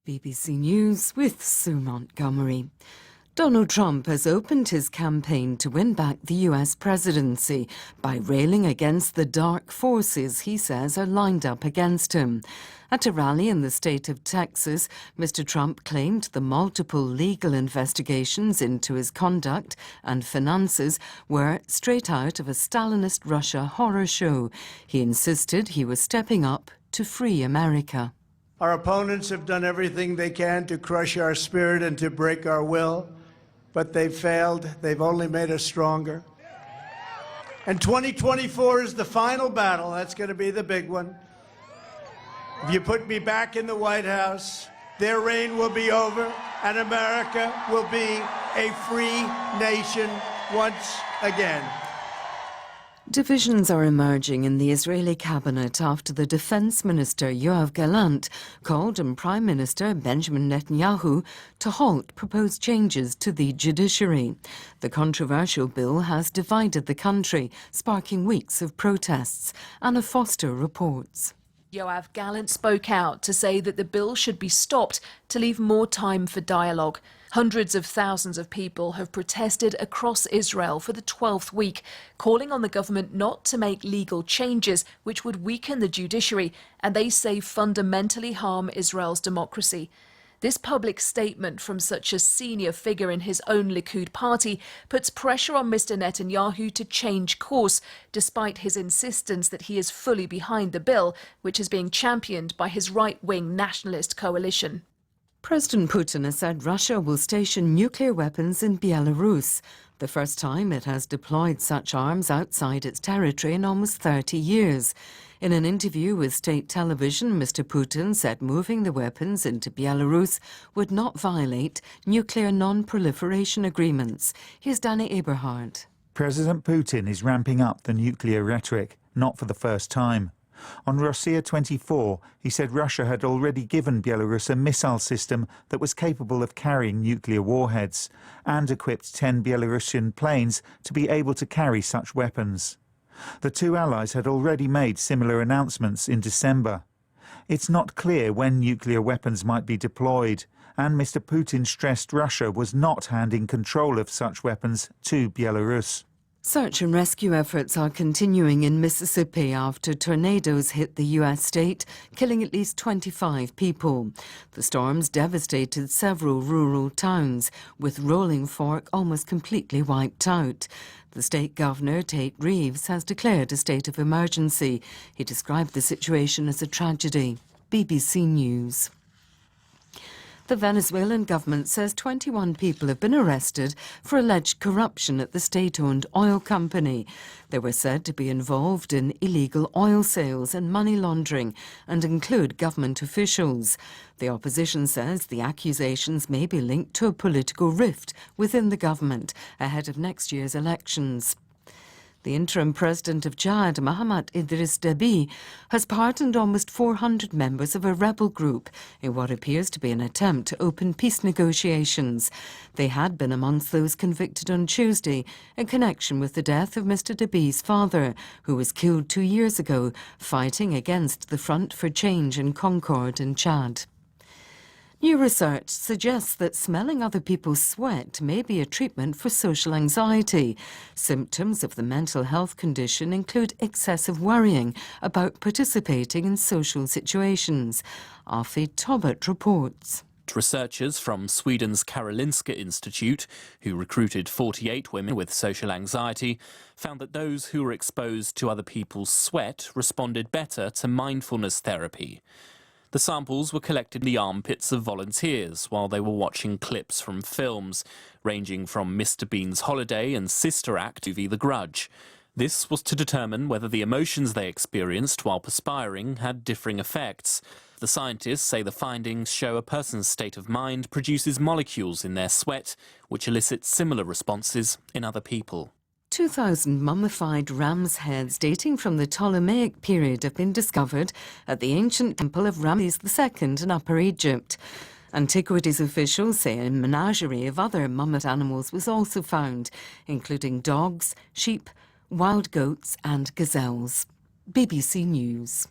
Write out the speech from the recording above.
BBC News with Sue Montgomery. Donald Trump has opened his campaign to win back the US presidency by railing against the dark forces he says are lined up against him. At a rally in the state of Texas, Mr. Trump claimed the multiple legal investigations into his conduct and finances were straight out of a Stalinist Russia horror show. He insisted he was stepping up to free America. Our opponents have done everything they can to crush our spirit and to break our will, but they've failed. They've only made us stronger. And 2024 is the final battle. That's going to be the big one. If you put me back in the White House, their reign will be over, and America will be a free nation once again. Divisions are emerging in the Israeli cabinet after the defense minister Yoav Gallant called on Prime Minister Benjamin Netanyahu to halt proposed changes to the judiciary. The controversial bill has divided the country, sparking weeks of protests. Anna Foster reports. Yoav Gallant spoke out to say that the bill should be stopped to leave more time for dialogue. Hundreds of thousands of people have protested across Israel for the 12th week, calling on the government not to make legal changes which would weaken the judiciary and they say fundamentally harm Israel's democracy. This public statement from such a senior figure in his own Likud party puts pressure on Mr. Netanyahu to change course, despite his insistence that he is fully behind the bill, which is being championed by his right-wing nationalist coalition. President Putin has said Russia will station nuclear weapons in Belarus, the first time it has deployed such arms outside its territory in almost 30 years. In an interview with state television, Mr. Putin said moving the weapons into Belarus would not violate nuclear non-proliferation agreements. Here's Danny Eberhard. President Putin is ramping up the nuclear rhetoric, not for the first time. On Rossiya 24, he said Russia had already given Belarus a missile system that was capable of carrying nuclear warheads and equipped 10 Belarusian planes to be able to carry such weapons. The two allies had already made similar announcements in December. It's not clear when nuclear weapons might be deployed, and Mr. Putin stressed Russia was not handing control of such weapons to Belarus. Search and rescue efforts are continuing in Mississippi after tornadoes hit the U.S. state, killing at least 25 people. The storms devastated several rural towns, with Rolling Fork almost completely wiped out. The state governor, Tate Reeves, has declared a state of emergency. He described the situation as a tragedy. BBC News. The Venezuelan government says 21 people have been arrested for alleged corruption at the state-owned oil company. They were said to be involved in illegal oil sales and money laundering and include government officials. The opposition says the accusations may be linked to a political rift within the government ahead of next year's elections. The interim president of Chad, Mahamat Idris Deby, has pardoned almost 400 members of a rebel group in what appears to be an attempt to open peace negotiations. They had been amongst those convicted on Tuesday in connection with the death of Mr. Deby's father, who was killed 2 years ago fighting against the Front for Change and Concord in Chad. New research suggests that smelling other people's sweat may be a treatment for social anxiety. Symptoms of the mental health condition include excessive worrying about participating in social situations. Alfie Tobert reports. Researchers from Sweden's Karolinska Institute, who recruited 48 women with social anxiety, found that those who were exposed to other people's sweat responded better to mindfulness therapy. The samples were collected in the armpits of volunteers while they were watching clips from films, ranging from Mr. Bean's Holiday and Sister Act to The Grudge. This was to determine whether the emotions they experienced while perspiring had differing effects. The scientists say the findings show a person's state of mind produces molecules in their sweat, which elicit similar responses in other people. 2,000 mummified ram's heads dating from the Ptolemaic period have been discovered at the ancient temple of Ramses II in Upper Egypt. Antiquities officials say a menagerie of other mummified animals was also found, including dogs, sheep, wild goats and gazelles. BBC News.